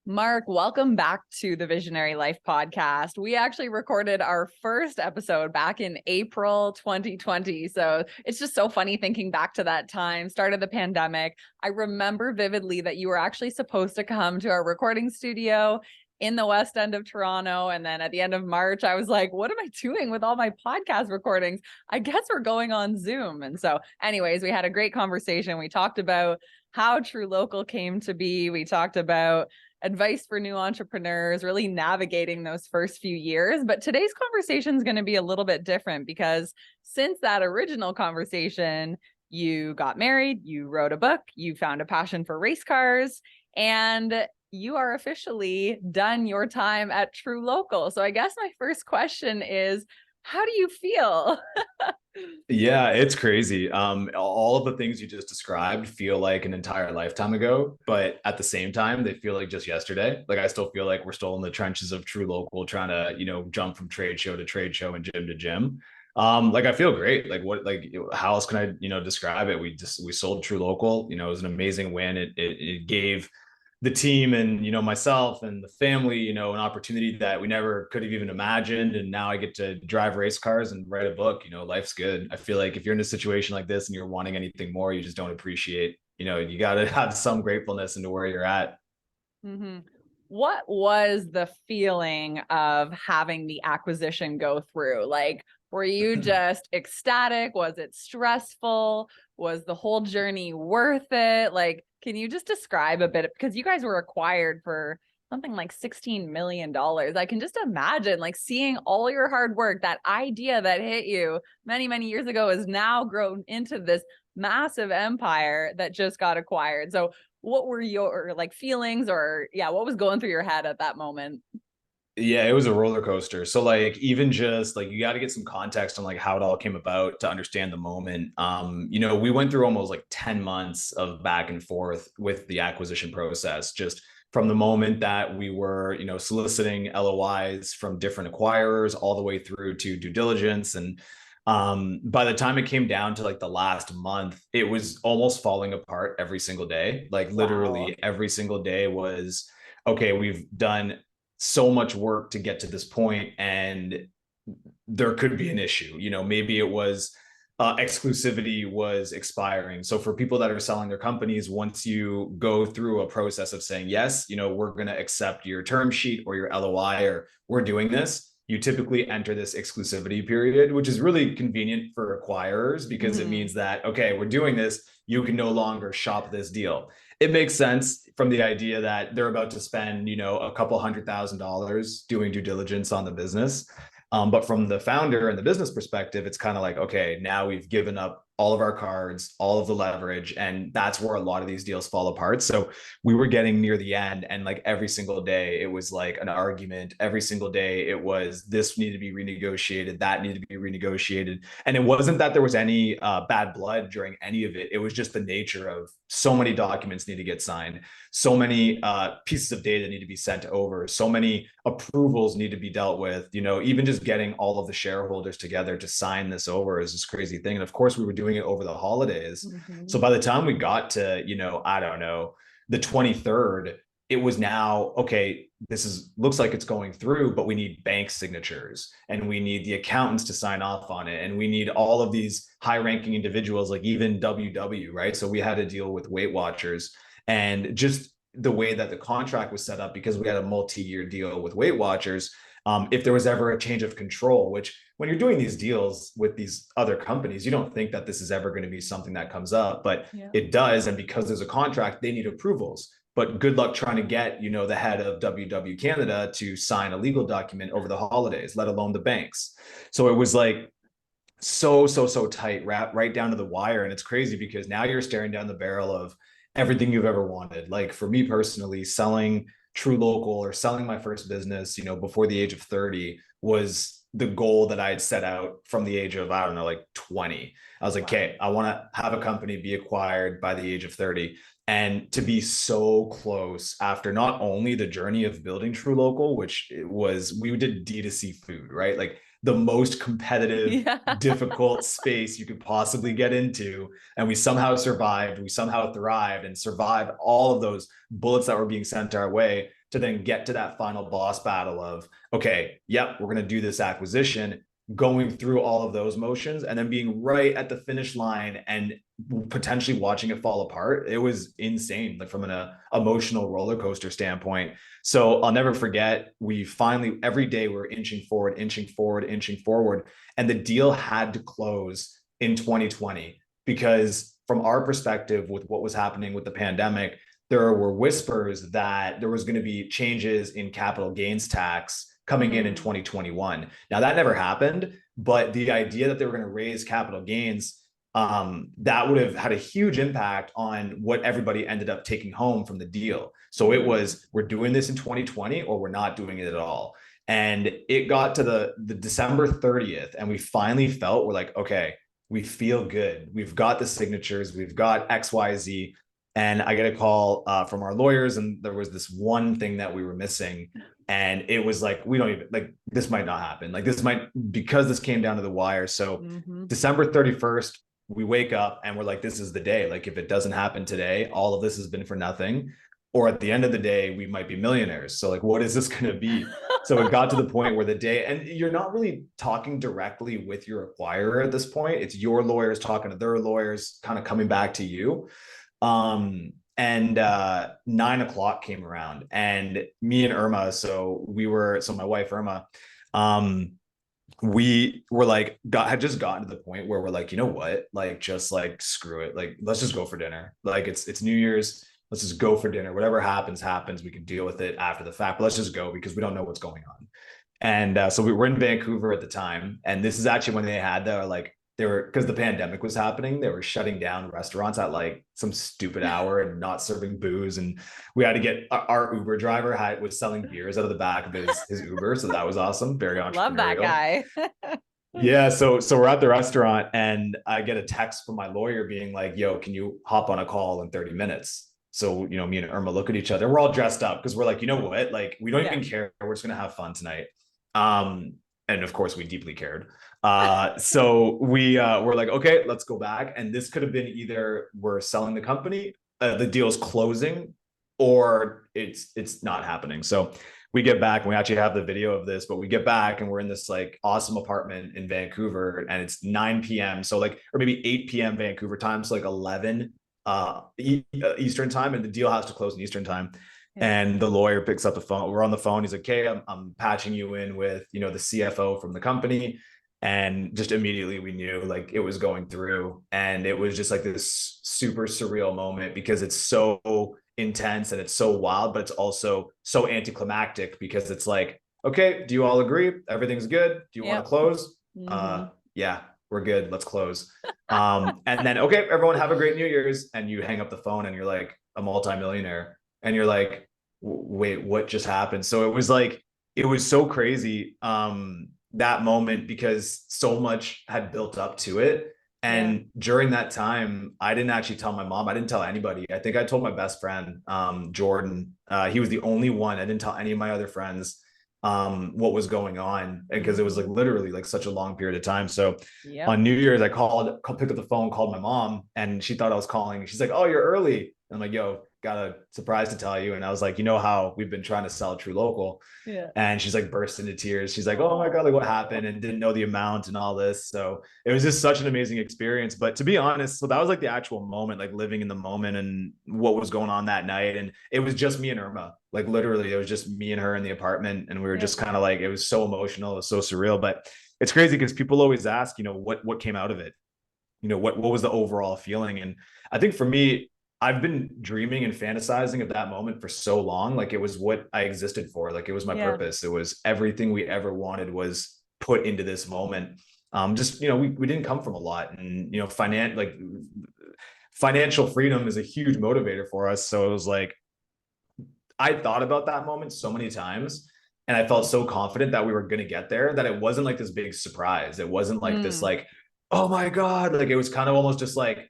Mark, welcome back to the Visionary Life podcast. We actually recorded our first episode back in April 2020. So it's just so funny thinking back to that time, start of the pandemic. I remember vividly that you were actually supposed to come to our recording studio in the West End of Toronto. And then at the end of March, I was like, what am I doing with all my podcast recordings? I guess we're going on Zoom. And so anyways, we had a great conversation. We talked about how truLOCAL came to be. We talked about advice for new entrepreneurs, really navigating those first few years. But today's conversation is going to be a little bit different because since that original conversation, you got married, you wrote a book, you found a passion for race cars, and you are officially done your time at truLOCAL. So I guess my first question is, how do you feel? Yeah, it's crazy. All of the things you just described feel like an entire lifetime ago, but at the same time, they feel like just yesterday. Like I still feel like we're still in the trenches of truLOCAL, trying to, jump from trade show to trade show and gym to gym. Like I feel great. How else can I, describe it? We sold truLOCAL. It was an amazing win. It gave the team and myself and the family an opportunity that we never could have even imagined, and now I get to drive race cars and write a book. Life's good. I feel like if you're in a situation like this and you're wanting anything more, you just don't appreciate, you got to have some gratefulness into where you're at. Mm-hmm. What was the feeling of having the acquisition go through? Like, were you just ecstatic? Was it stressful? Was the whole journey worth it? Like, can you just describe a bit? Because you guys were acquired for something like $16 million. I can just imagine like seeing all your hard work, that idea that hit you many, many years ago is now grown into this massive empire that just got acquired. So what were your like feelings, or what was going through your head at that moment? Yeah, it was a roller coaster. So like even just like you got to get some context on like how it all came about to understand the moment. We went through almost like 10 months of back and forth with the acquisition process, just from the moment that we were, soliciting LOIs from different acquirers all the way through to due diligence. And by the time it came down to like the last month, it was almost falling apart every single day. Like Wow. literally every single day was okay, we've done so much work to get to this point, and there could be an issue. Maybe it was exclusivity was expiring. So for people that are selling their companies, once you go through a process of saying yes, we're going to accept your term sheet or your LOI, or we're doing this, you typically enter this exclusivity period, which is really convenient for acquirers because it means that, okay, we're doing this, you can no longer shop this deal. It makes sense from the idea that they're about to spend, a couple $100,000 doing due diligence on the business. But from the founder and the business perspective, it's kind of like, okay, now we've given up all of our cards, all of the leverage, and that's where a lot of these deals fall apart. So we were getting near the end, and like every single day, it was like an argument. Every single day, it was this needed to be renegotiated, that needed to be renegotiated. And it wasn't that there was any bad blood during any of it. It was just the nature of so many documents need to get signed, so many pieces of data need to be sent over, so many approvals need to be dealt with. Even just getting all of the shareholders together to sign this over is this crazy thing. And of course, we were doing it over the holidays. So by the time we got to, I don't know, the 23rd, it was now, okay, this looks like it's going through, but we need bank signatures and we need the accountants to sign off on it. And we need all of these high ranking individuals, like even WW, right? So we had to deal with Weight Watchers, and just the way that the contract was set up, because we had a multi-year deal with Weight Watchers. If there was ever a change of control, which when you're doing these deals with these other companies, you don't think that this is ever going to be something that comes up, but it does. And because there's a contract, they need approvals. But good luck trying to get, the head of WW Canada to sign a legal document over the holidays, let alone the banks. So it was like so tight, wrapped right down to the wire. And it's crazy because now you're staring down the barrel of everything you've ever wanted. Like for me personally, selling truLOCAL or selling my first business, before the age of 30 was the goal that I had set out from the age of, I don't know, like 20. I was like, okay, I want to have a company be acquired by the age of 30. And to be so close after not only the journey of building truLOCAL, which it was, we did D2C food, right? Like the most competitive, difficult space you could possibly get into. And we somehow survived, we somehow thrived and survived all of those bullets that were being sent our way, to then get to that final boss battle of, okay, yep, we're going to do this acquisition, going through all of those motions and then being right at the finish line and potentially watching it fall apart. It was insane, like from an emotional roller coaster standpoint. So I'll never forget, we finally, every day we're inching forward, inching forward, inching forward. And the deal had to close in 2020 because from our perspective, with what was happening with the pandemic, there were whispers that there was going to be changes in capital gains tax coming in 2021. Now that never happened, but the idea that they were going to raise capital gains, that would have had a huge impact on what everybody ended up taking home from the deal. So it was, we're doing this in 2020 or we're not doing it at all. And it got to the December 30th and we finally felt, we're like, okay, we feel good. We've got the signatures, we've got XYZ. And I get a call from our lawyers, and there was this one thing that we were missing. And it was like, we don't even, like, this might not happen. Like, this might, because this came down to the wire. So December 31st, we wake up and we're like, this is the day. Like, if it doesn't happen today, all of this has been for nothing. Or at the end of the day, we might be millionaires. So, like, what is this going to be? So it got to the point where the day, and you're not really talking directly with your acquirer at this point. It's your lawyers talking to their lawyers, kind of coming back to you. And 9 o'clock came around and me and Irma, so my wife Irma, we were like, had just gotten to the point where we're like, you know what, like, just like, screw it. Like, let's just go for dinner. Like, it's New Year's. Let's just go for dinner. Whatever happens, happens. We can deal with it after the fact, but let's just go because we don't know what's going on. And so we were in Vancouver at the time. And this is actually when because the pandemic was happening, they were shutting down restaurants at like some stupid hour and not serving booze. And we had to get our Uber driver was selling beers out of the back of his Uber. So that was awesome. Very entrepreneurial. Love that guy. Yeah. So we're at the restaurant and I get a text from my lawyer being like, yo, can you hop on a call in 30 minutes? So, me and Irma look at each other. We're all dressed up because we're like, you know what? Like, we don't even care. We're just going to have fun tonight. And of course we deeply cared. So we're like, okay, let's go back. And this could have been either we're selling the company, the deal's closing, or it's not happening. So we get back and we actually have the video of this, but we get back and we're in this like awesome apartment in Vancouver and it's 9 p.m. So like, or maybe 8 p.m. Vancouver time. So like 11 Eastern time, and the deal has to close in Eastern time. And the lawyer picks up the phone. We're on the phone. He's like, okay, I'm patching you in with, the CFO from the company. And just immediately we knew like it was going through. And it was just like this super surreal moment because it's so intense and it's so wild, but it's also so anticlimactic because it's like, okay, do you all agree? Everything's good. Do you want to close? Yeah, we're good. Let's close. And then, okay, everyone have a great New Year's. And you hang up the phone and you're like a multimillionaire. And you're like, wait, what just happened? So it was like, it was so crazy, that moment, because so much had built up to it. And during that time, I didn't actually tell my mom. I didn't tell anybody. I think I told my best friend, Jordan. He was the only one. I didn't tell any of my other friends what was going on because it was like literally like such a long period of time. So on New Year's, I picked up the phone, called my mom, and she thought I was calling. She's like, oh, you're early. And I'm like, yo, got a surprise to tell you. And I was like, you know how we've been trying to sell truLOCAL. And she's like burst into tears. She's like, oh my God, like what happened? And didn't know the amount and all this. So it was just such an amazing experience. But to be honest, so that was like the actual moment, like living in the moment and what was going on that night. And it was just me and Irma, like literally it was just me and her in the apartment. And we were just kind of like, it was so emotional. It was so surreal, but it's crazy because people always ask, what came out of it? What was the overall feeling? And I think for me, I've been dreaming and fantasizing of that moment for so long. Like it was what I existed for. Like it was my purpose. It was everything we ever wanted was put into this moment. Just, we didn't come from a lot, and, financial freedom is a huge motivator for us. So it was like, I thought about that moment so many times and I felt so confident that we were going to get there that it wasn't like this big surprise. It wasn't like this, like, oh my God, like it was kind of almost just like,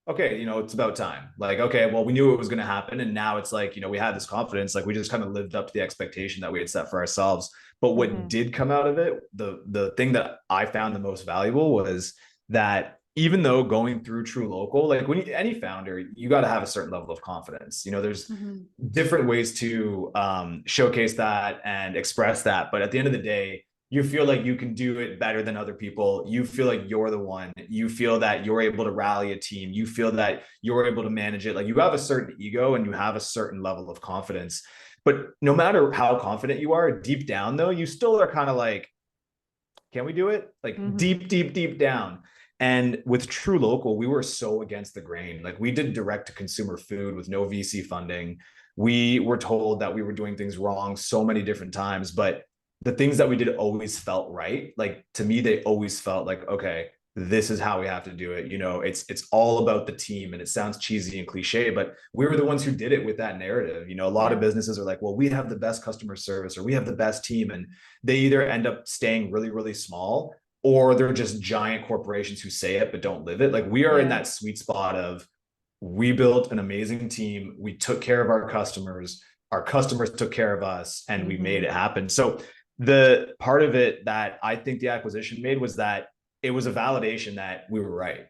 okay, it's about time. Like, okay, well, we knew it was going to happen. And now it's like, we had this confidence, like we just kind of lived up to the expectation that we had set for ourselves. But what did come out of it, the thing that I found the most valuable was that even though going through truLOCAL, like any founder, you got to have a certain level of confidence. There's different ways to showcase that and express that. But at the end of the day, you feel like you can do it better than other people. You feel like you're the one. You feel that you're able to rally a team. You feel that you're able to manage it. Like you have a certain ego and you have a certain level of confidence. But no matter how confident you are, deep down though, you still are kind of like, can we do it? Like deep down. And with truLOCAL, we were so against the grain. Like we did direct to consumer food with no VC funding. We were told that we were doing things wrong so many different times, but the things that we did always felt right. Like to me, they always felt like, okay, this is how we have to do it. It's all about the team, and it sounds cheesy and cliche, but we were the ones who did it with that narrative. A lot of businesses are like, well, we have the best customer service or we have the best team. And they either end up staying really, really small, or they're just giant corporations who say it, but don't live it. Like we are in that sweet spot of, we built an amazing team. We took care of our customers took care of us, and we made it happen. So the part of it that I think the acquisition made was that it was a validation that we were right.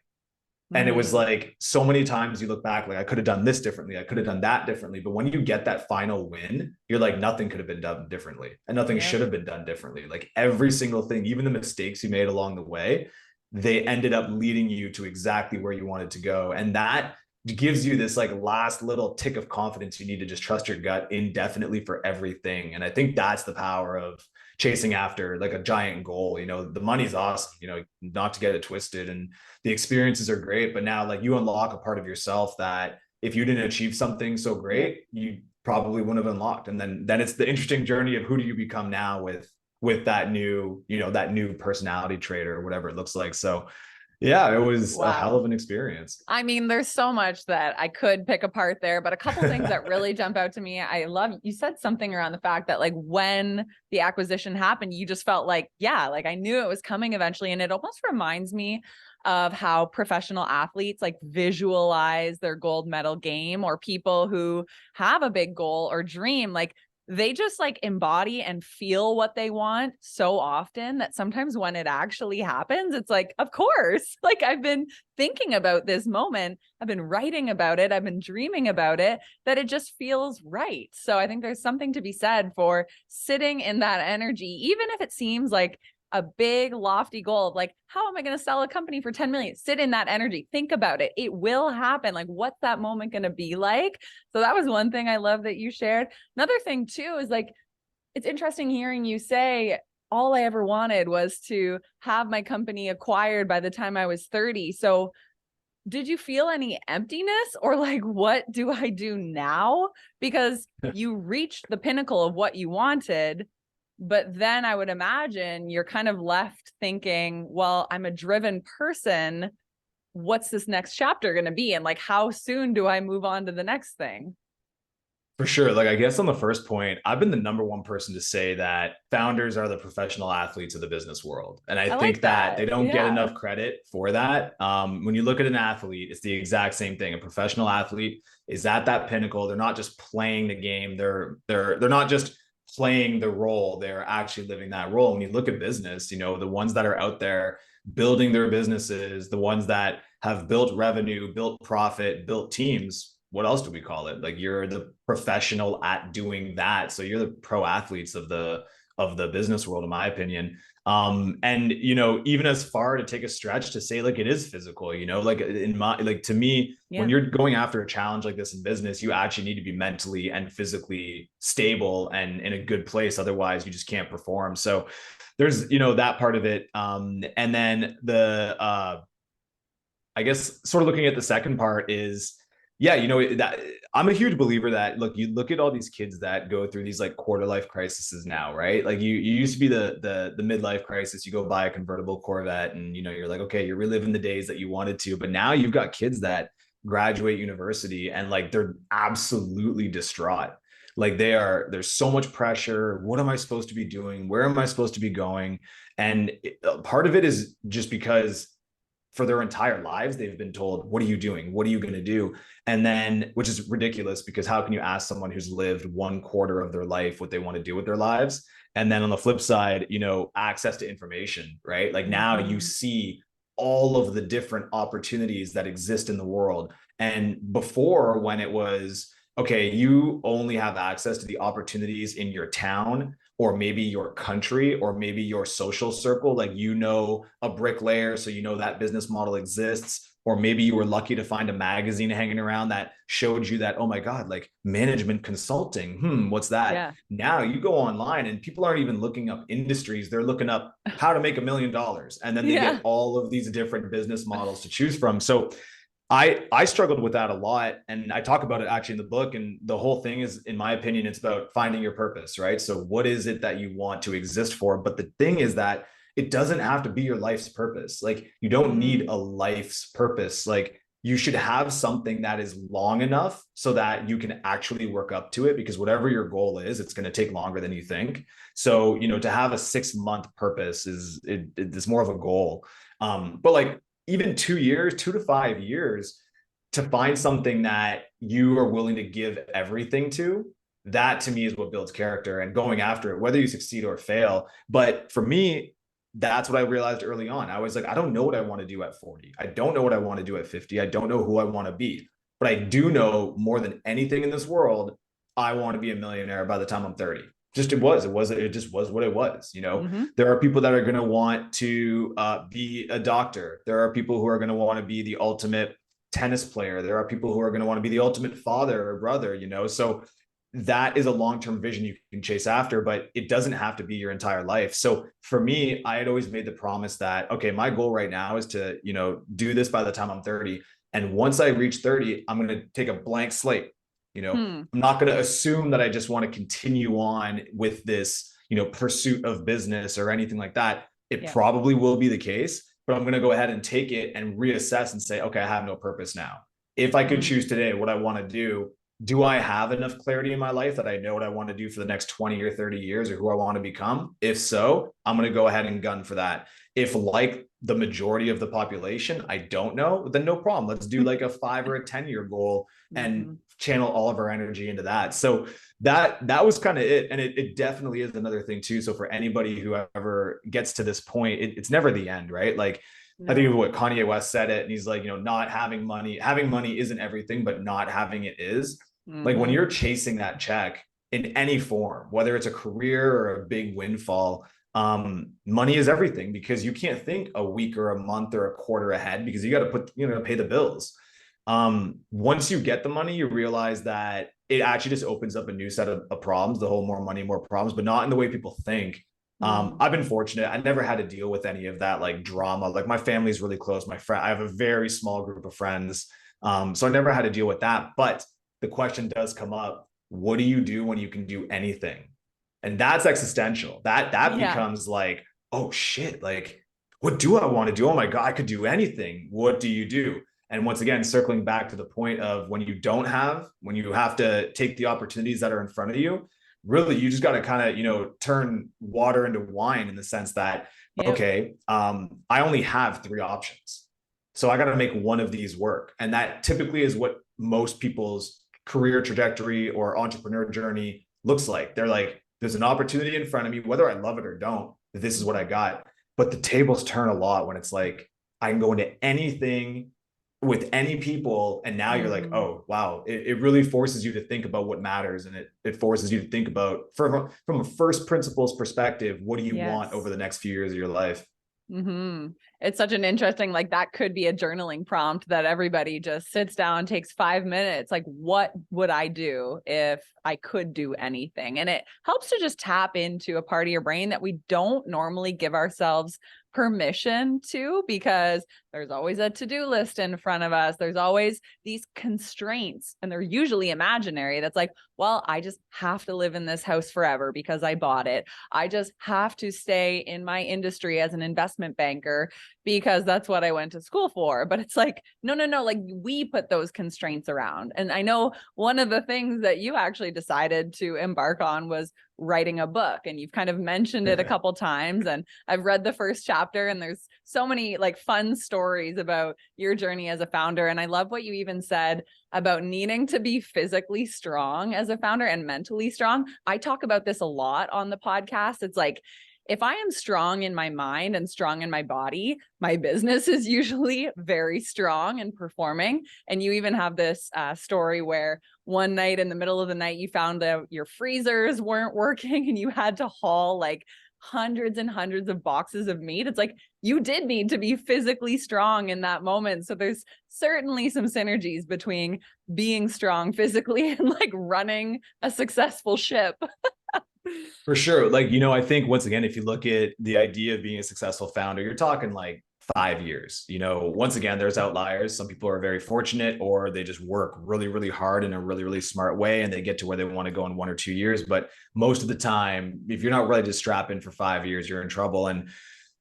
And it was like, so many times you look back, like I could have done this differently. I could have done that differently. But when you get that final win, you're like, nothing could have been done differently, and nothing should have been done differently. Like every single thing, even the mistakes you made along the way, they ended up leading you to exactly where you wanted to go. And that gives you this like last little tick of confidence you need to just trust your gut indefinitely for everything. And I think that's the power of chasing after like a giant goal. The money's awesome, not to get it twisted, and the experiences are great, but now like you unlock a part of yourself that if you didn't achieve something so great, you probably wouldn't have unlocked. And then it's the interesting journey of who do you become now with that new, that new personality trait or whatever it looks like. So yeah, it was a hell of an experience. I mean, there's so much that I could pick apart there, but a couple things that really jump out to me. I love, you said something around the fact that like when the acquisition happened, you just felt like, yeah, like I knew it was coming eventually. And it almost reminds me of how professional athletes like visualize their gold medal game, or people who have a big goal or dream, like they just like embody and feel what they want so often that sometimes when it actually happens, it's like, of course, like I've been thinking about this moment, I've been writing about it, I've been dreaming about it, that it just feels right. So I think there's something to be said for sitting in that energy, even if it seems like a big lofty goal of like, how am I going to sell a company for 10 million? Sit in that energy. Think about it. It will happen. Like, what's that moment going to be like? So that was one thing I love that you shared. Another thing too, is like, it's interesting hearing you say, all I ever wanted was to have my company acquired by the time I was 30. So did you feel any emptiness, or like, what do I do now? Because you reached the pinnacle of what you wanted. But then I would imagine you're kind of left thinking, well, I'm a driven person. What's this next chapter going to be? And like, how soon do I move on to the next thing? For sure. Like, I guess on the first point, I've been the number one person to say that founders are the professional athletes of the business world. And I think like that they don't get enough credit for that. When you look at an athlete, it's the exact same thing. A professional athlete is at that pinnacle. They're not just playing the game. They're not just playing the role, they're actually living that role. When you look at business, the ones that are out there building their businesses, the ones that have built revenue, built profit, built teams, what else do we call it? Like, you're the professional at doing that. So you're the pro athletes of the business world, in my opinion. And even as far to take a stretch to say like it is physical, like to me, when you're going after a challenge like this in business, you actually need to be mentally and physically stable and in a good place. Otherwise you just can't perform. So there's, that part of it. And then I guess sort of looking at the second part is, that I'm a huge believer that, look, you look at all these kids that go through these like quarter life crises now, right? Like you used to be the midlife crisis. You go buy a convertible Corvette and, you're like, okay, you're reliving the days that you wanted to, but now you've got kids that graduate university and like, they're absolutely distraught. Like there's so much pressure. What am I supposed to be doing? Where am I supposed to be going? And part of it is just because for their entire lives, they've been told, what are you doing? What are you going to do? And then, which is ridiculous, because how can you ask someone who's lived 1/4 of their life what they want to do with their lives? And then on the flip side, access to information, right? Like now you see all of the different opportunities that exist in the world. And before, when it was, okay, you only have access to the opportunities in your town or maybe your country or maybe your social circle, like, you know, a bricklayer, so you know that business model exists. Or maybe you were lucky to find a magazine hanging around that showed you that, oh my God, like management consulting, what's that? Yeah. Now you go online and people aren't even looking up industries, they're looking up how to make $1 million, and then they Yeah. get all of these different business models to choose from. So I struggled with that a lot, and I talk about it actually in the book. And the whole thing is, in my opinion, it's about finding your purpose, right? So what is it that you want to exist for? But the thing is that it doesn't have to be your life's purpose. Like, you don't need a life's purpose. Like, you should have something that is long enough so that you can actually work up to it, because whatever your goal is, it's going to take longer than you think. So, you know, to have a 6-month purpose it's more of a goal. But like, even 2 years, 2 to 5 years, to find something that you are willing to give everything to, that to me is what builds character, and going after it, whether you succeed or fail. But for me, that's what I realized early on. I was like, I don't know what I want to do at 40. I don't know what I want to do at 50. I don't know who I want to be. But I do know, more than anything in this world, I want to be a millionaire by the time I'm 30. It just was what it was. You know, there are people that are going to want to be a doctor. There are people who are going to want to be the ultimate tennis player. There are people who are going to want to be the ultimate father or brother, you know? So that is a long-term vision you can chase after, but it doesn't have to be your entire life. So for me, I had always made the promise that, okay, my goal right now is to, you know, do this by the time I'm 30. And once I reach 30, I'm going to take a blank slate. You know, I'm not going to assume that I just want to continue on with this, you know, pursuit of business or anything like that. It probably will be the case, but I'm going to go ahead and take it and reassess and say, okay, I have no purpose now. If I could choose today what I want to do I have enough clarity in my life that I know what I want to do for the next 20 or 30 years, or who I want to become? If so, I'm going to go ahead and gun for that. If, like the majority of the population, I don't know, then no problem. Let's do like a 5 or a 10-year goal and channel all of our energy into that. So that was kind of it. And it definitely is another thing too. So for anybody who ever gets to this point, it's never the end, right? Like, I think of what Kanye West said it, and he's like, you know, not having money isn't everything, but not having it is. Like, when you're chasing that check in any form, whether it's a career or a big windfall, money is everything, because you can't think a week or a month or a quarter ahead, because you got to pay the bills. Once you get the money, you realize that it actually just opens up a new set of problems, the whole more money, more problems, but not in the way people think. I've been fortunate. I never had to deal with any of that, like, drama. Like, my family's really close. I have a very small group of friends. So I never had to deal with that. But the question does come up: what do you do when you can do anything? And that's existential. That becomes like, oh shit, like, what do I want to do? Oh my God, I could do anything. What do you do? And once again, circling back to the point of when you have to take the opportunities that are in front of you, really, you just got to kind of, you know, turn water into wine, in the sense that, okay, I only have 3 options. So I got to make one of these work. And that typically is what most people's career trajectory or entrepreneur journey looks like. They're like, there's an opportunity in front of me, whether I love it or don't, this is what I got. But the tables turn a lot when it's like, I can go into anything with any people, and now you're like, oh wow, it really forces you to think about what matters, and it forces you to think about, from a first principles perspective, what do you want over the next few years of your life. It's such an interesting, like, that could be a journaling prompt that everybody just sits down, takes 5 minutes. Like, what would I do if I could do anything? And it helps to just tap into a part of your brain that we don't normally give ourselves permission to, because there's always a to-do list in front of us. There's always these constraints, and they're usually imaginary. That's like, well, I just have to live in this house forever because I bought it. I just have to stay in my industry as an investment banker because that's what I went to school for. But it's like, no, like, we put those constraints around. And I know one of the things that you actually decided to embark on was writing a book, and you've kind of mentioned it a couple times, and I've read the first chapter, and there's so many like fun stories about your journey as a founder. And I love what you even said about needing to be physically strong as a founder and mentally strong. I talk about this a lot on the podcast. It's like, if I am strong in my mind and strong in my body, my business is usually very strong and performing. And you even have this story where one night in the middle of the night, you found out your freezers weren't working and you had to haul like hundreds and hundreds of boxes of meat. It's like you did need to be physically strong in that moment. So there's certainly some synergies between being strong physically and like running a successful ship. For sure. Like, I think once again, if you look at the idea of being a successful founder, you're talking like 5 years. Once again, there's outliers. Some people are very fortunate, or they just work really, really hard in a really, really smart way and they get to where they want to go in 1 or 2 years. But most of the time, if you're not ready to strap in for 5 years, you're in trouble. And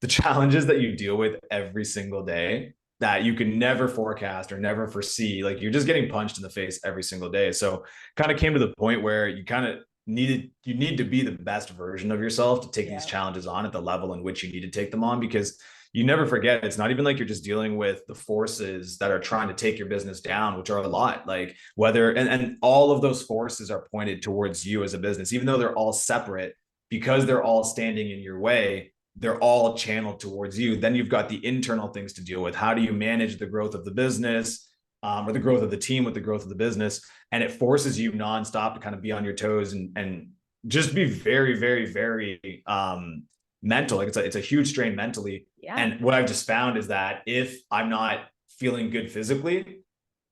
the challenges that you deal with every single day that you can never forecast or never foresee, like you're just getting punched in the face every single day. So kind of came to the point where you need to be the best version of yourself to take these challenges on at the level in which you need to take them on, because you never forget, it's not even like you're just dealing with the forces that are trying to take your business down, which are a lot. Like and all of those forces are pointed towards you as a business, even though they're all separate, because they're all standing in your way, they're all channeled towards you. Then you've got the internal things to deal with. How do you manage the growth of the business, or the growth of the team with the growth of the business? And it forces you nonstop to kind of be on your toes and just be very, very, very mental. Like it's a huge strain mentally. Yeah. And what I've just found is that if I'm not feeling good physically,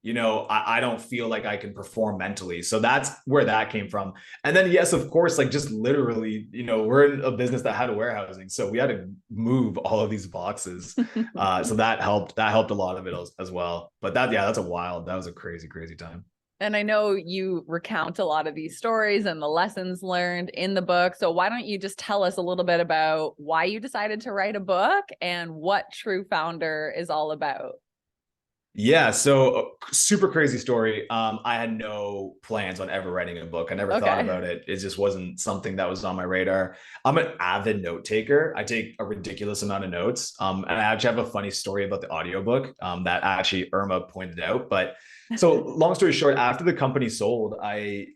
I don't feel like I can perform mentally. So that's where that came from. And then, yes, of course, like just literally, we're in a business that had warehousing. So we had to move all of these boxes. So that helped a lot of it as well. But that was a crazy, crazy time. And I know you recount a lot of these stories and the lessons learned in the book. So why don't you just tell us a little bit about why you decided to write a book and what truFounder is all about? Yeah, so super crazy story. I had no plans on ever writing a book. I never thought about it. It just wasn't something that was on my radar. I'm an avid note taker. I take a ridiculous amount of notes. And I actually have a funny story about the audiobook that actually Irma pointed out. But so long story short, after the company sold, I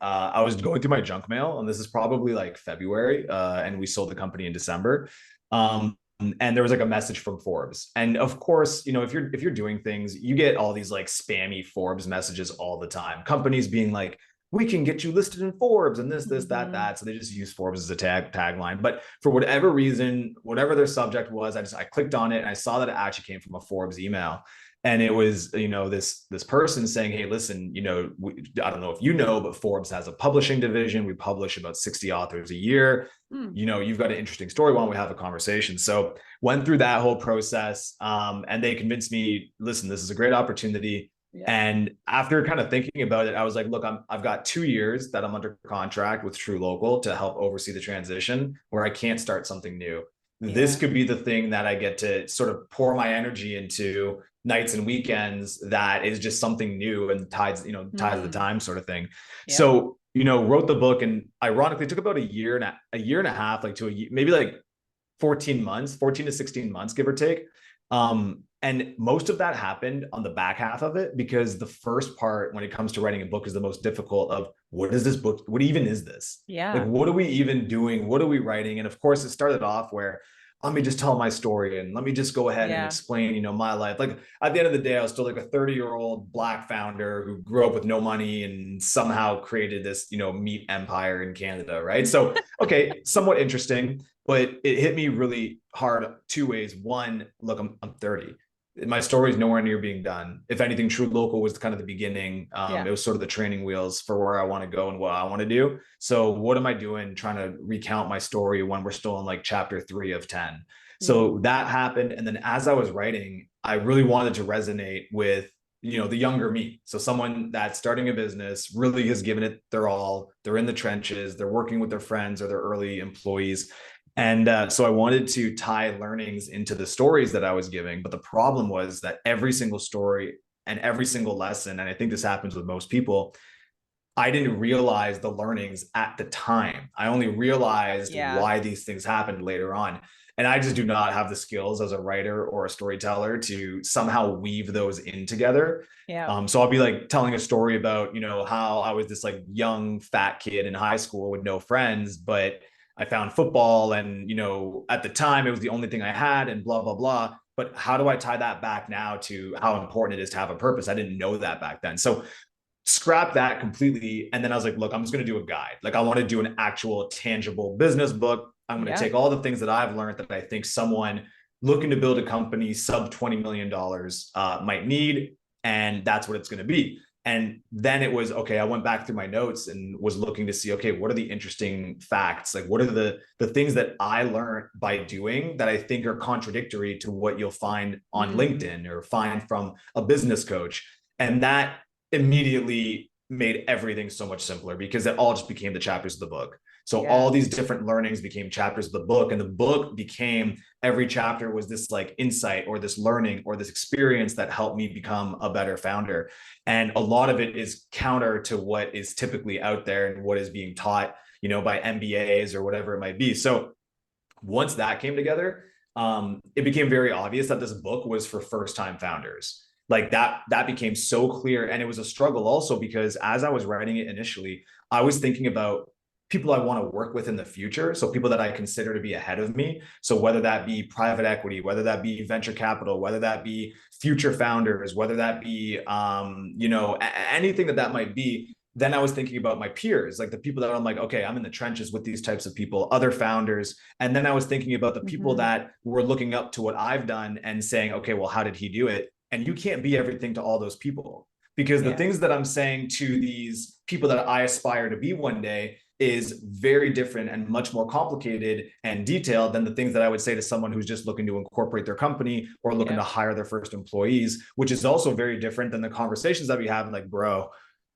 was going through my junk mail, and this is probably like February, and we sold the company in December. And there was like a message from Forbes. And of course, if you're doing things, you get all these like spammy Forbes messages all the time. Companies being like, we can get you listed in Forbes and this, that. So they just use Forbes as a tagline. But for whatever reason, whatever their subject was, I clicked on it and I saw that it actually came from a Forbes email. And it was, this person saying, hey, listen, I don't know if you know, but Forbes has a publishing division. We publish about 60 authors a year. You've got an interesting story. Why don't we have a conversation? So went through that whole process. And they convinced me, listen, this is a great opportunity. Yeah. And after kind of thinking about it, I was like, look, I've got 2 years that I'm under contract with truLOCAL to help oversee the transition, where I can't start something new. Yeah. This could be the thing that I get to sort of pour my energy into nights and weekends, that is just something new and tides the time sort of thing. Yeah. So, wrote the book, and ironically took about a year and a half, like to a year, maybe like 14 to 16 months, give or take. And most of that happened on the back half of it, because the first part, when it comes to writing a book, is the most difficult of what is this book? What even is this? Yeah. Like, what are we even doing? What are we writing? And of course, it started off where, let me just tell my story and let me just go ahead and explain, my life. Like at the end of the day, I was still like a 30-year-old Black founder who grew up with no money and somehow created this, meat empire in Canada. Right. So, okay, somewhat interesting, but it hit me really hard 2 ways. One, look, I'm 30. My story is nowhere near being done. If anything, truLOCAL was kind of the beginning. It was sort of the training wheels for where I want to go and what I want to do. So what am I doing trying to recount my story when we're still in like chapter 3 of 10? So that happened. And then as I was writing, I really wanted to resonate with, the younger me. So someone that's starting a business, really has given it their all. They're in the trenches. They're working with their friends or their early employees. And so I wanted to tie learnings into the stories that I was giving. But the problem was that every single story and every single lesson, and I think this happens with most people, I didn't realize the learnings at the time. I only realized why these things happened later on. And I just do not have the skills as a writer or a storyteller to somehow weave those in together. Yeah. So I'll be like telling a story about, how I was this like young fat kid in high school with no friends, but I found football, and, at the time it was the only thing I had, and blah, blah, blah. But how do I tie that back now to how important it is to have a purpose? I didn't know that back then. So scrap that completely. And then I was like, look, I'm just going to do a guide. Like, I want to do an actual tangible business book. I'm going to take all the things that I've learned that I think someone looking to build a company sub $20 million might need. And that's what it's going to be. And then it was, okay, I went back through my notes and was looking to see, okay, what are the interesting facts? Like, what are the things that I learned by doing that I think are contradictory to what you'll find on LinkedIn or find from a business coach? And that immediately made everything so much simpler, because it all just became the chapters of the book. So all these different learnings became chapters of the book, and the book became, every chapter was this like insight or this learning or this experience that helped me become a better founder. And a lot of it is counter to what is typically out there and what is being taught, by MBAs or whatever it might be. So once that came together, it became very obvious that this book was for first-time founders. Like that became so clear. And it was a struggle also, because as I was writing it initially, I was thinking about people I want to work with in the future. So people that I consider to be ahead of me. So whether that be private equity, whether that be venture capital, whether that be future founders, whether that be, anything that might be. Then I was thinking about my peers, like the people that I'm like, okay, I'm in the trenches with these types of people, other founders. And then I was thinking about the people that were looking up to what I've done and saying, okay, well, how did he do it? And you can't be everything to all those people, because the things that I'm saying to these people that I aspire to be one day is very different and much more complicated and detailed than the things that I would say to someone who's just looking to incorporate their company or looking to hire their first employees, which is also very different than the conversations that we have. Like, bro,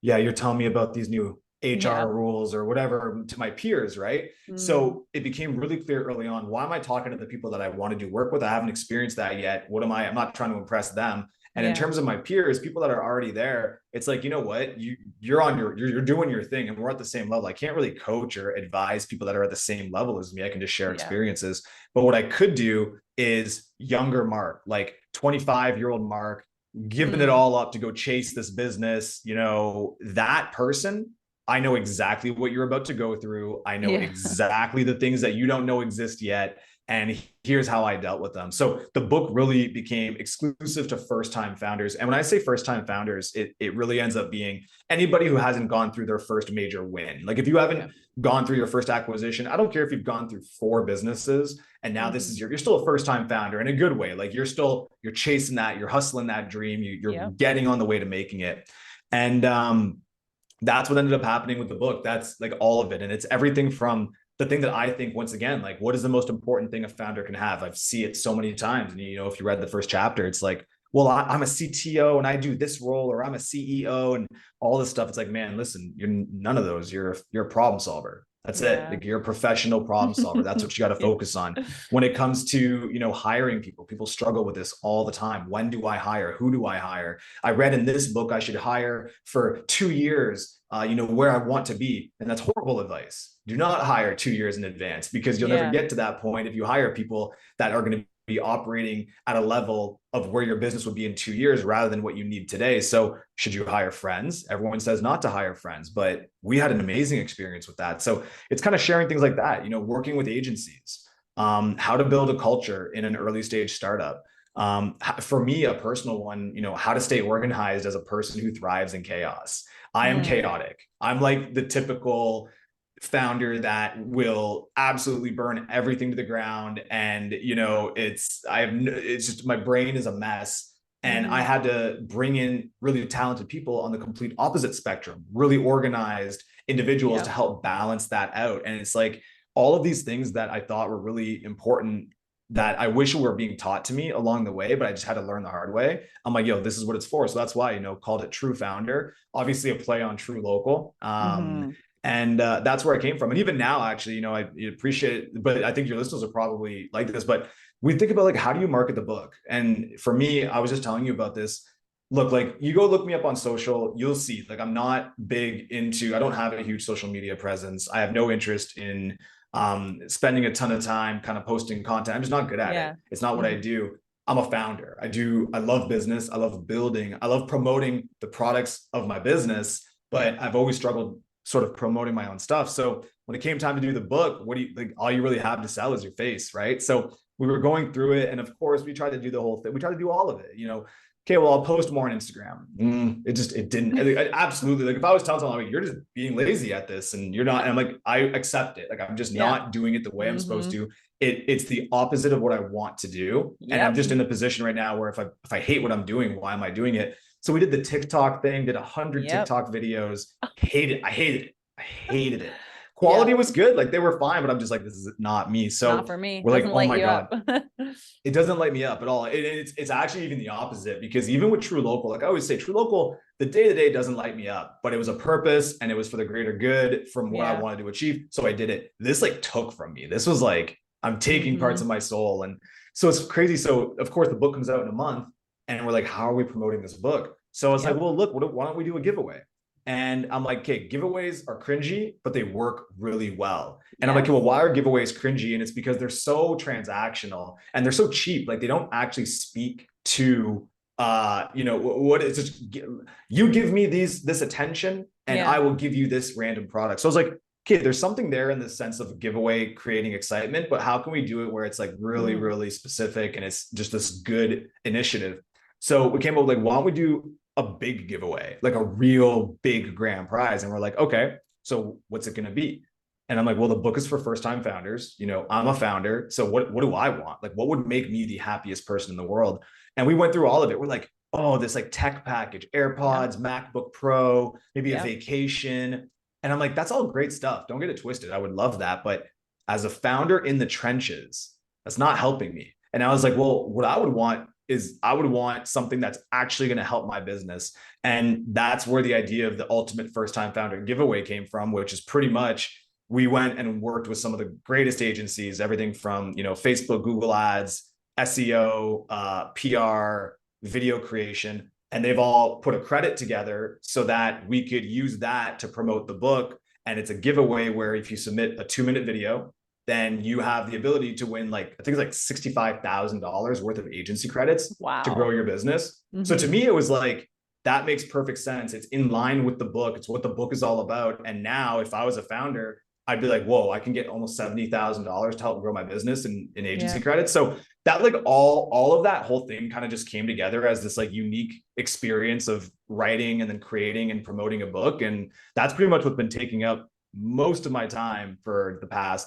yeah, you're telling me about these new HR rules or whatever to my peers, right? So it became really clear early on, why am I talking to the people that I want to do work with? I haven't experienced that yet. I'm not trying to impress them. And in terms of my peers, people that are already there, it's like, you know what, you're doing your thing and we're at the same level. I can't really coach or advise people that are at the same level as me. I can just share experiences. But what I could do is younger Mark, like 25-year-old Mark, giving it all up to go chase this business, that person, I know exactly what you're about to go through. I know exactly the things that you don't know exist yet. And here's how I dealt with them. So the book really became exclusive to first-time founders. And when I say first-time founders, it really ends up being anybody who hasn't gone through their first major win. Like if you haven't gone through your first acquisition, I don't care if you've gone through 4 businesses and now this is you're still a first-time founder in a good way. Like you're chasing that, you're hustling that dream, you're getting on the way to making it. And that's what ended up happening with the book. That's like all of it. And it's everything from the thing that I think, once again, like what is the most important thing a founder can have? I've seen it so many times. And, if you read the first chapter, it's like, well, I'm a CTO and I do this role, or I'm a CEO and all this stuff. It's like, man, listen, you're none of those. You're a problem solver. That's it. Like you're a professional problem solver. That's what you got to focus on. When it comes to, hiring people struggle with this all the time. When do I hire? Who do I hire? I read in this book, I should hire for 2 years, where I want to be. And that's horrible advice. Do not hire 2 years in advance, because you'll never get to that point if you hire people that are going to be operating at a level of where your business would be in 2 years rather than what you need today. So should you hire friends? Everyone says not to hire friends, but we had an amazing experience with that. So it's kind of sharing things like that, working with agencies, how to build a culture in an early stage startup. For me, a personal one, how to stay organized as a person who thrives in chaos. I am chaotic. I'm like the typical founder that will absolutely burn everything to the ground. And, it's just, my brain is a mess. And I had to bring in really talented people on the complete opposite spectrum, really organized individuals to help balance that out. And it's like all of these things that I thought were really important that I wish were being taught to me along the way, but I just had to learn the hard way. I'm like, yo, this is what it's for. So that's why, called it True Founder, obviously a play on truLOCAL. And that's where I came from. And even now, actually, I appreciate it, but I think your listeners are probably like this, but we think about like, how do you market the book? And for me, I was just telling you about this. Look, like you go look me up on social, you'll see, like, I'm not big into, I don't have a huge social media presence. I have no interest in spending a ton of time kind of posting content. I'm just not good at it. It's not what I do. I'm a founder. I love business. I love building. I love promoting the products of my business, but I've always struggled sort of promoting my own stuff. So when it came time to do the book, what do you like? All you really have to sell is your face, right? So we were going through it, and of course, we tried to do the whole thing. We tried to do all of it, Okay, well, I'll post more on Instagram. It didn't. Absolutely. Like if I was telling someone, like, you're just being lazy at this, and you're not, and I'm like, I accept it. Like I'm just not doing it the way I'm supposed to. It's the opposite of what I want to do, and I'm just in the position right now where if I hate what I'm doing, why am I doing it? So we did the TikTok thing, did 100 TikTok videos. Hated it. I hated it. I hated it. Quality was good. Like they were fine, but I'm just like, this is not me. So not for me. we're like, Doesn't oh light my you God. up. It doesn't light me up at all. It's actually even the opposite, because even with truLOCAL, like I always say, truLOCAL, the day-to-day doesn't light me up, but it was a purpose and it was for the greater good from what I wanted to achieve. So I did it. This like took from me. This was like, I'm taking parts of my soul. And so it's crazy. So of course the book comes out in a month, and we're like, how are we promoting this book? So I was like, well, look, why don't we do a giveaway? And I'm like, okay, giveaways are cringy, but they work really well. And I'm like, okay, well, why are giveaways cringy? And it's because they're so transactional and they're so cheap. Like they don't actually speak to, what is it? You give me this attention and I will give you this random product. So I was like, okay, there's something there in the sense of a giveaway creating excitement, but how can we do it where it's like really, really specific and it's just this good initiative? So we came up with like, why don't we do a big giveaway, like a real big grand prize? And we're like, okay, so what's it going to be? And I'm like, well, the book is for first-time founders. I'm a founder. So what do I want? Like, what would make me the happiest person in the world? And we went through all of it. We're like, oh, this like tech package, AirPods, MacBook Pro, maybe a vacation. And I'm like, that's all great stuff. Don't get it twisted. I would love that. But as a founder in the trenches, that's not helping me. And I was like, well, what I would want is I would want something that's actually going to help my business. And that's where the idea of the ultimate first-time founder giveaway came from, which is pretty much, we went and worked with some of the greatest agencies, everything from, Facebook, Google Ads, SEO, PR, video creation, and they've all put a credit together so that we could use that to promote the book. And it's a giveaway where if you submit a 2-minute video, then you have the ability to win, like, I think it's like $65,000 worth of agency credits to grow your business. So to me, it was like, that makes perfect sense. It's in line with the book. It's what the book is all about. And now if I was a founder, I'd be like, whoa, I can get almost $70,000 to help grow my business in agency credits. So that like all of that whole thing kind of just came together as this like unique experience of writing and then creating and promoting a book. And that's pretty much what's been taking up most of my time for the past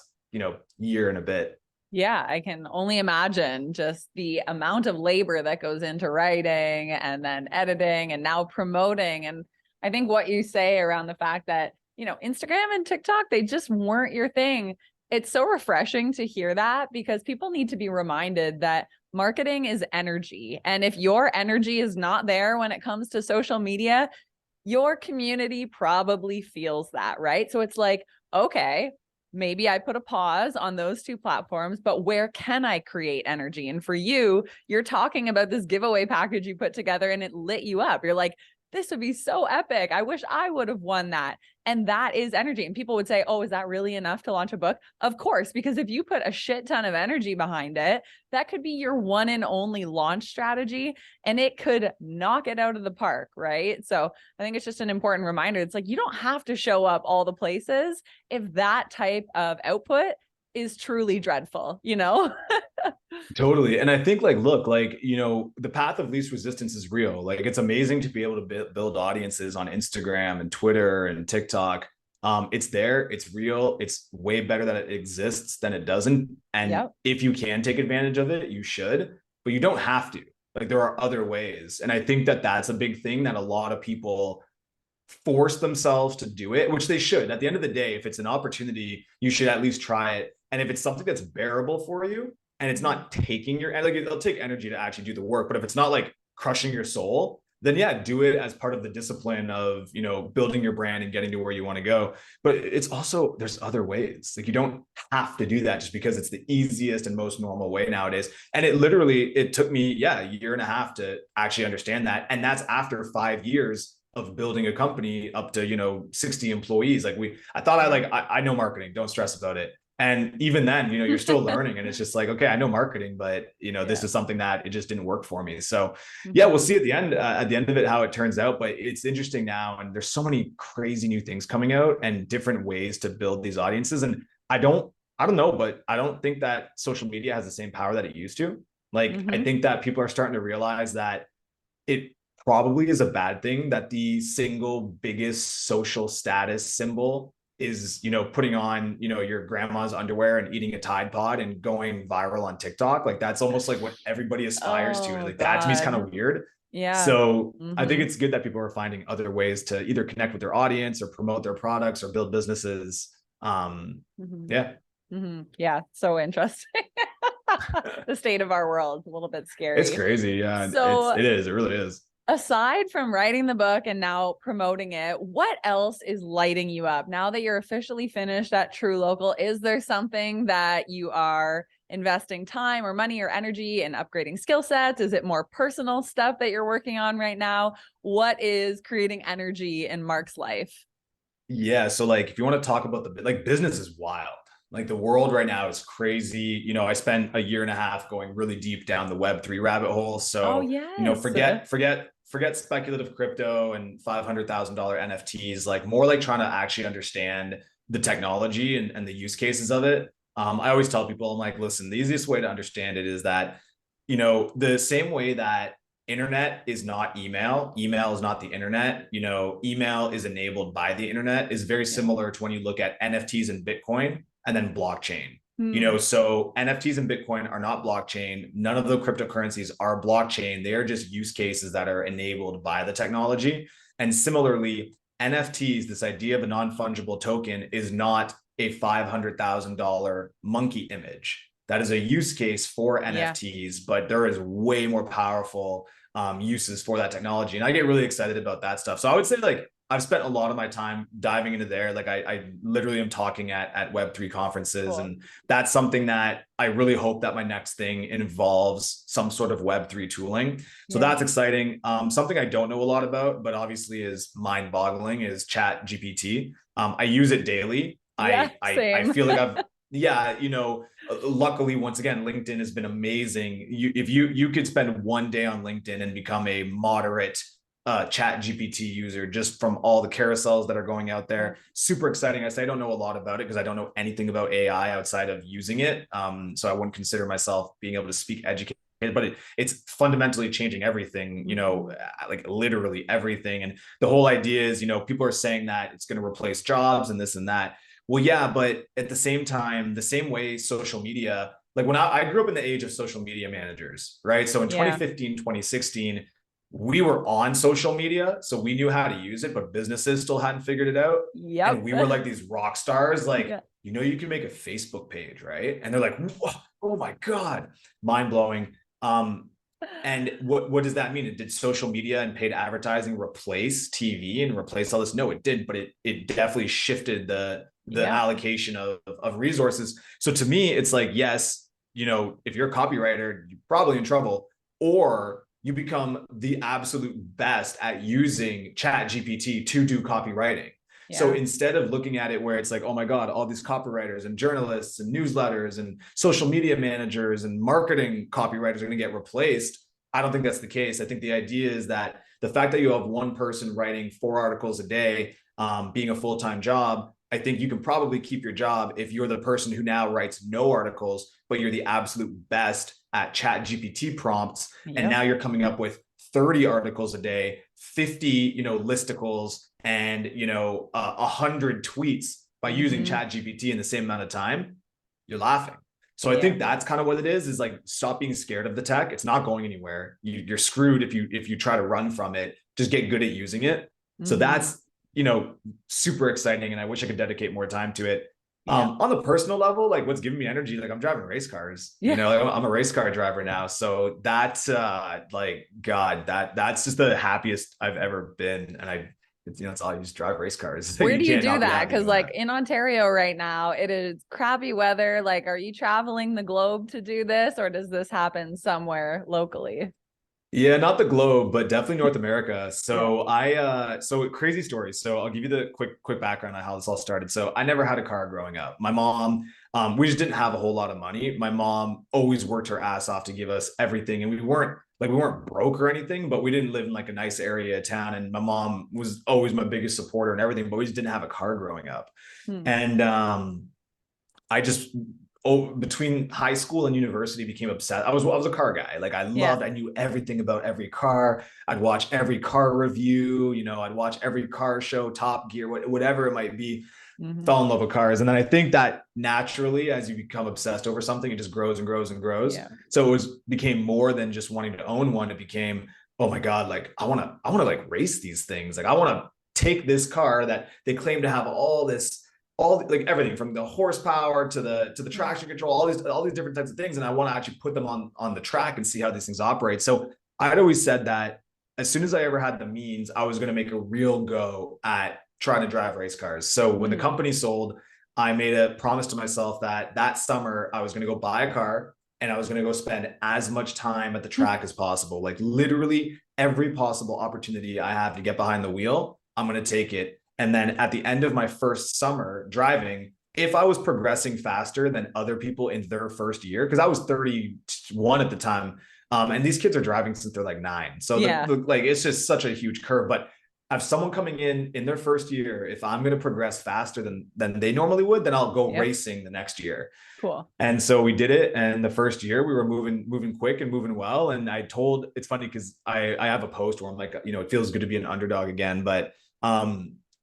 year and a bit. Yeah, I can only imagine just the amount of labor that goes into writing and then editing and now promoting. And I think what you say around the fact that, Instagram and TikTok, they just weren't your thing. It's so refreshing to hear that, because people need to be reminded that marketing is energy. And if your energy is not there when it comes to social media, your community probably feels that, right? So it's like, okay, maybe I put a pause on those two platforms, but where can I create energy? And for you, you're talking about this giveaway package you put together and it lit you up. You're like, this would be so epic. I wish I would have won that. And that is energy. And people would say, oh, is that really enough to launch a book? Of course, because if you put a shit ton of energy behind it, that could be your one and only launch strategy, and it could knock it out of the park, right? So I think it's just an important reminder. It's like, you don't have to show up all the places if that type of output is truly dreadful, Totally. And I think like, look, like, the path of least resistance is real. Like, it's amazing to be able to build audiences on Instagram and Twitter and TikTok. It's there, it's real. It's way better that it exists than it doesn't. And if you can take advantage of it, you should, but you don't have to. Like, there are other ways. And I think that that's a big thing, that a lot of people force themselves to do it, which they should. At the end of the day, if it's an opportunity, you should at least try it. And if it's something that's bearable for you and it's not taking your, like, it'll take energy to actually do the work, but if it's not like crushing your soul, then yeah, do it as part of the discipline of, building your brand and getting to where you want to go. But it's also, there's other ways. Like, you don't have to do that just because it's the easiest and most normal way nowadays. And it took me, a year and a half to actually understand that. And that's after 5 years of building a company up to, 60 employees. Like, I thought I know marketing, don't stress about it. And even then, you're still learning, and it's just like, okay, I know marketing, but this Yeah. is something that it just didn't work for me. So yeah, we'll Mhm. see at the end of it, how it turns out. But it's interesting now, and there's so many crazy new things coming out and different ways to build these audiences. And I don't know, but I don't think that social media has the same power that it used to. Like, I Mhm. think that people are starting to realize that it probably is a bad thing that the single biggest social status symbol is, putting on, your grandma's underwear and eating a Tide Pod and going viral on TikTok. Like, that's almost like what everybody aspires to. And Oh like, that to me is kind God. of weird. Yeah. So I think Mhm. it's good that people are finding other ways to either connect with their audience or promote their products or build businesses. Mhm. Yeah. Mhm. Yeah. So interesting. The state of our world, a little bit It's scary. crazy. Yeah. So It really is. aside from writing the book and now promoting it, what else is lighting you up now that you're officially finished at truLOCAL? Is there something that you are investing time or money or energy in upgrading skill sets? Is it more personal stuff that you're working on right now? What is creating energy in Marc's life? Yeah. So like, if you want to talk about like, business is wild. Like, the world right now is crazy. I spent a year and a half going really deep down the Web3 rabbit hole. Oh, So, yes. forget speculative crypto and $500,000 NFTs, like more like trying to actually understand the technology and the use cases of it. I always tell people, I'm like, listen, the easiest way to understand it is that, the same way that internet is not email is not the internet, email is enabled by the internet, is very Yeah. similar to when you look at NFTs and Bitcoin and then blockchain. Hmm. So NFTs and Bitcoin are not blockchain. None of the cryptocurrencies are blockchain. They are just use cases that are enabled by the technology. And similarly, NFTs, this idea of a non-fungible token, is not a $500,000 monkey image. That is a use case for Yeah. NFTs, but there is way more powerful uses for that technology. And I get really excited about that stuff. So I would say, like, I've spent a lot of my time diving into there. Like, I literally am talking at Web3 conferences. Cool. And that's something that I really hope that my next thing involves some sort of Web3 tooling. So Yeah. that's exciting. Something I don't know a lot about, but obviously is mind boggling, is Chat GPT. I use it daily. Yeah. I Same. feel like yeah, luckily, once again, LinkedIn has been amazing. If you could spend one day on LinkedIn and become a moderate Chat GPT user, just from all the carousels that are going out there. Super exciting. I say I don't know a lot about it because I don't know anything about AI outside of using it. So I wouldn't consider myself being able to speak educated, but it's fundamentally changing everything, Mhm. like literally everything. And the whole idea is, people are saying that it's going to replace jobs and this and that. Well, yeah, but at the same time, the same way social media, like when I grew up in the age of social media managers, right? So in Yeah. 2015, 2016, we were on social media, so we knew how to use it, but businesses still hadn't figured it out. And Yep. we were like these rock stars, like, Yeah. you can make a Facebook page, right? And they're like, oh my God, mind blowing. And what does that mean? Did social media and paid advertising replace TV and replace all this? No, it didn't, but it definitely shifted the Yep. allocation of resources. So to me, it's like, yes, if you're a copywriter, you're probably in trouble, or you become the absolute best at using Chat GPT to do copywriting. So Yeah. instead of looking at it where it's like, oh my God, all these copywriters and journalists and newsletters and social media managers and marketing copywriters are going to get replaced, I don't think that's the case. I think the idea is that the fact that you have one person writing 4 articles a day, being a full-time job, I think you can probably keep your job if you're the person who now writes no articles, but you're the absolute best at Chat GPT prompts. And Yep. now you're coming up with 30 articles a day, 50, listicles, and 100 tweets by using Mhm. Chat GPT in the same amount of time. You're laughing. So I Yeah. think that's kind of what it is like, stop being scared of the tech. It's not going anywhere. You're screwed if you try to run from it. Just get good at using it. So Mhm. that's, super exciting. And I wish I could dedicate more time to it. Yeah. On the personal level, like what's giving me energy, like I'm driving race cars, Yeah. like I'm a race car driver now. So that's like, God, that's just the happiest I've ever been. And it's all, you just drive race cars. Where You do you can't do not be that? happy Because doing like that. in Ontario right now, it is crappy weather. Like, are you traveling the globe to do this, or does this happen somewhere locally? Yeah, not the globe, but definitely North America. Yeah. So crazy story. So I'll give you the quick background on how this all started. So I never had a car growing up. My mom, we just didn't have a whole lot of money. My mom always worked her ass off to give us everything, and we weren't broke or anything, but we didn't live in like a nice area of town. And my mom was always my biggest supporter and everything, but we just didn't have a car growing up. Hmm. And I just between high school and university became obsessed. I was a car guy. Like Yeah. I knew everything about every car. I'd watch every car review, I'd watch every car show, Top Gear, whatever it might be. Hmm. Fell in love with cars. And then I think that naturally, as you become obsessed over something, it just grows and grows and grows. Yeah. So became more than just wanting to own one. It became, oh my God, like I want to like race these things. Like I want to take this car that they claim to have all like everything from the horsepower to the traction control, all these different types of things, and I want to actually put them on the track and see how these things operate. So I'd always said that as soon as I ever had the means, I was going to make a real go at trying to drive race cars. So when the Hmm. company sold, I made a promise to myself that that summer I was going to go buy a car and I was going to go spend as much time at the track as possible. Like literally every possible opportunity I have to get behind the wheel, I'm going to take it. And then at the end of my first summer driving, if I was progressing faster than other people in their first year, because I was 31 at the time, and these kids are driving since they're like 9. So Yeah. like it's just such a huge curve. But if someone coming in their first year, if I'm going to progress faster than they normally would, then I'll go Yep. racing the next year. Cool. And so we did it. And the first year we were moving quick and moving well. And it's funny because I have a post where I'm like, it feels good to be an underdog again. But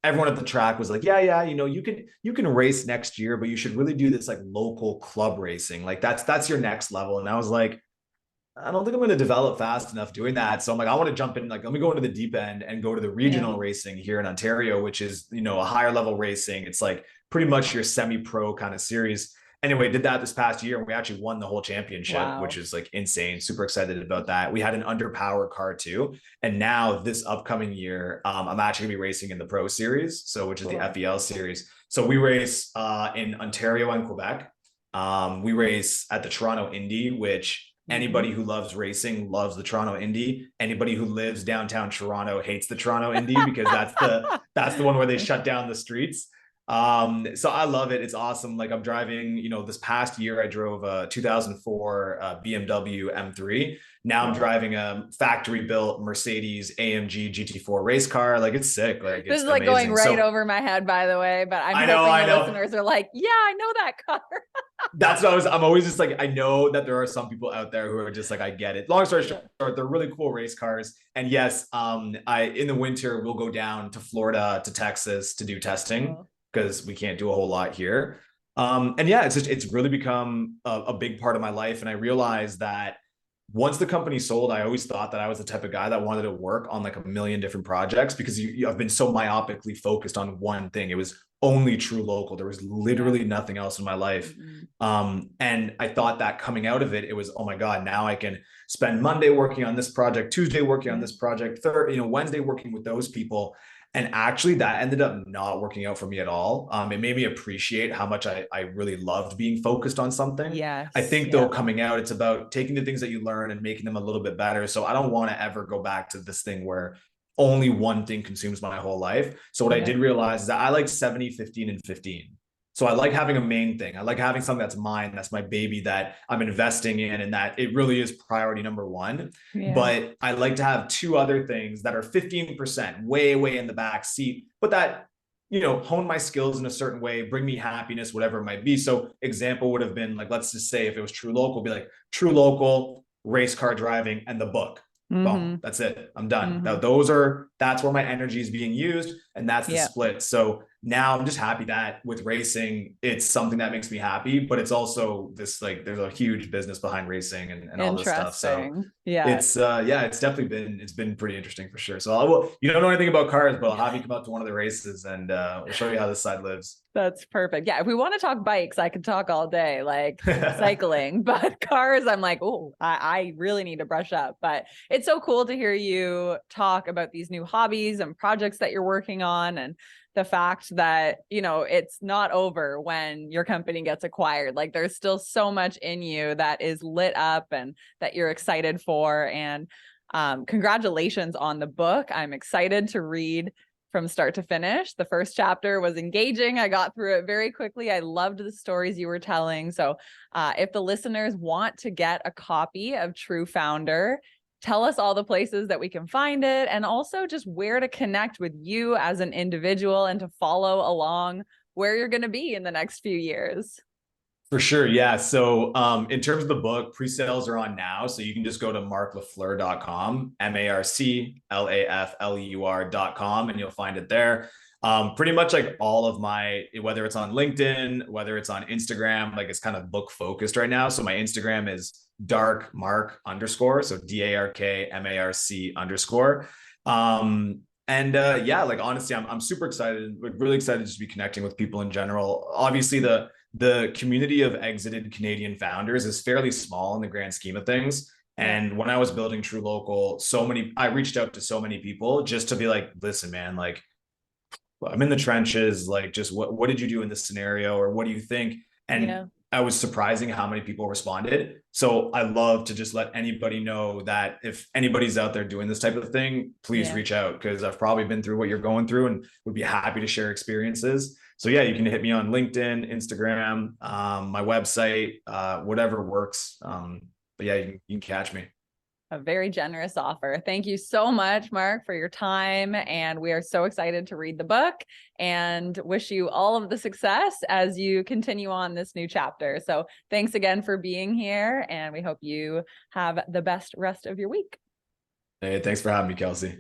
everyone at the track was like, yeah, you can race next year, but you should really do this like local club racing. Like that's your next level. And I was like, I don't think I'm going to develop fast enough doing that. So I'm like, I want to jump in, like, let me go into the deep end and go to the Yeah. regional racing here in Ontario, which is, a higher level racing. It's like pretty much your semi-pro kind of series. Anyway, did that this past year and we actually won the whole championship, which Wow. is like insane. Super excited about that. We had an underpower car too. And now this upcoming year, I'm actually gonna be racing in the pro series. So, which is the Cool. FEL series. So we race in Ontario and Quebec. We race at the Toronto Indy, which Hmm. anybody who loves racing loves the Toronto Indy. Anybody who lives downtown Toronto hates the Toronto Indy because that's the one where they shut down the streets. So I love it. It's awesome. Like I'm driving, this past year I drove a 2004 BMW M3. Now I'm Cool. driving a factory built Mercedes AMG GT4 race car. Like it's sick. Like This it's is like going amazing. right So over my head, by the way, but I'm I know, hoping I the know. listeners are like, yeah, I know that car. That's what I'm always just like, I know that there are some people out there who are just like, I get it. Long story Yeah. short, they're really cool race cars. And yes, I in the winter we'll go down to Florida, to Texas to do testing Cool. because we can't do a whole lot here. And yeah, it's really become a big part of my life. And I realized that once the company sold, I always thought that I was the type of guy that wanted to work on like a million different projects because I've been so myopically focused on one thing. It was only truLOCAL. There was Yeah. literally nothing else in my life. Mm-mm. And I thought that coming out of it, it was, oh my God, now I can spend Monday working on this project, Tuesday working on Yeah. this project, Wednesday working with those people. And actually, that ended up not working out for me at all. It made me appreciate how much I really loved being focused on something. I Yes. think though, Yeah. coming out, it's about taking the things that you learn and making them a little bit better. So I don't want to ever go back to this thing where only one thing consumes my whole life. So what I Yeah. did realize is that I like 70, 15, and 15. So I like having a main thing. I like having something that's mine, that's my baby, that I'm investing in, and that it really is priority number one. Yeah. But I like to have two other things that are 15% way, way in the back seat, but that hone my skills in a certain way, bring me happiness, whatever it might be. So example would have been like, let's just say if it was truLOCAL, be like truLOCAL, race car driving, and the book. Boom, Hmm. that's it. I'm done. Now Hmm. that's where my energy is being used, and that's the Yeah. split. So now I'm just happy that with racing, it's something that makes me happy, but it's also this like there's a huge business behind racing and all this stuff. So Interesting. Yeah. it's been pretty interesting for sure. So you don't know anything about cars, but I'll have you come out to one of the races and we'll show you how this side lives. That's perfect. Yeah. If we want to talk bikes, I could talk all day, like cycling, but cars, I'm like, oh, I really need to brush up. But it's so cool to hear you talk about these new hobbies and projects that you're working on, and the fact that, it's not over when your company gets acquired. Like there's still so much in you that is lit up and that you're excited for. And Congratulations on the book. I'm excited to read from start to finish. The first chapter was engaging. I got through it very quickly. I loved the stories you were telling. So if the listeners want to get a copy of True Founder, tell us all the places that we can find it, and also just where to connect with you as an individual and to follow along where you're going to be in the next few years. For sure. Yeah. So in terms of the book, pre-sales are on now. So you can just go to marclafleur.com, MarcLafleur.com, and you'll find it there. Pretty much like all of my, whether it's on LinkedIn, whether it's on Instagram, like it's kind of book focused right now. So my Instagram is darkmarc_, so DARKMARC_. Yeah, like honestly, I'm super excited, like really excited to be connecting with people in general. Obviously, the community of exited Canadian founders is fairly small in the grand scheme of things. And when I was building truLOCAL, I reached out to so many people just to be like, listen, man, like I'm in the trenches. Like, just what did you do in this scenario? Or what do you think? And I was surprising how many people responded. So I love to just let anybody know that if anybody's out there doing this type of thing, please reach out, because I've probably been through what you're going through and would be happy to share experiences. So yeah, you can hit me on LinkedIn, Instagram, my website, whatever works. But yeah, you can catch me. A very generous offer. Thank you so much, Marc, for your time. And we are so excited to read the book and wish you all of the success as you continue on this new chapter. So thanks again for being here, and we hope you have the best rest of your week. Hey, thanks for having me, Kelsey.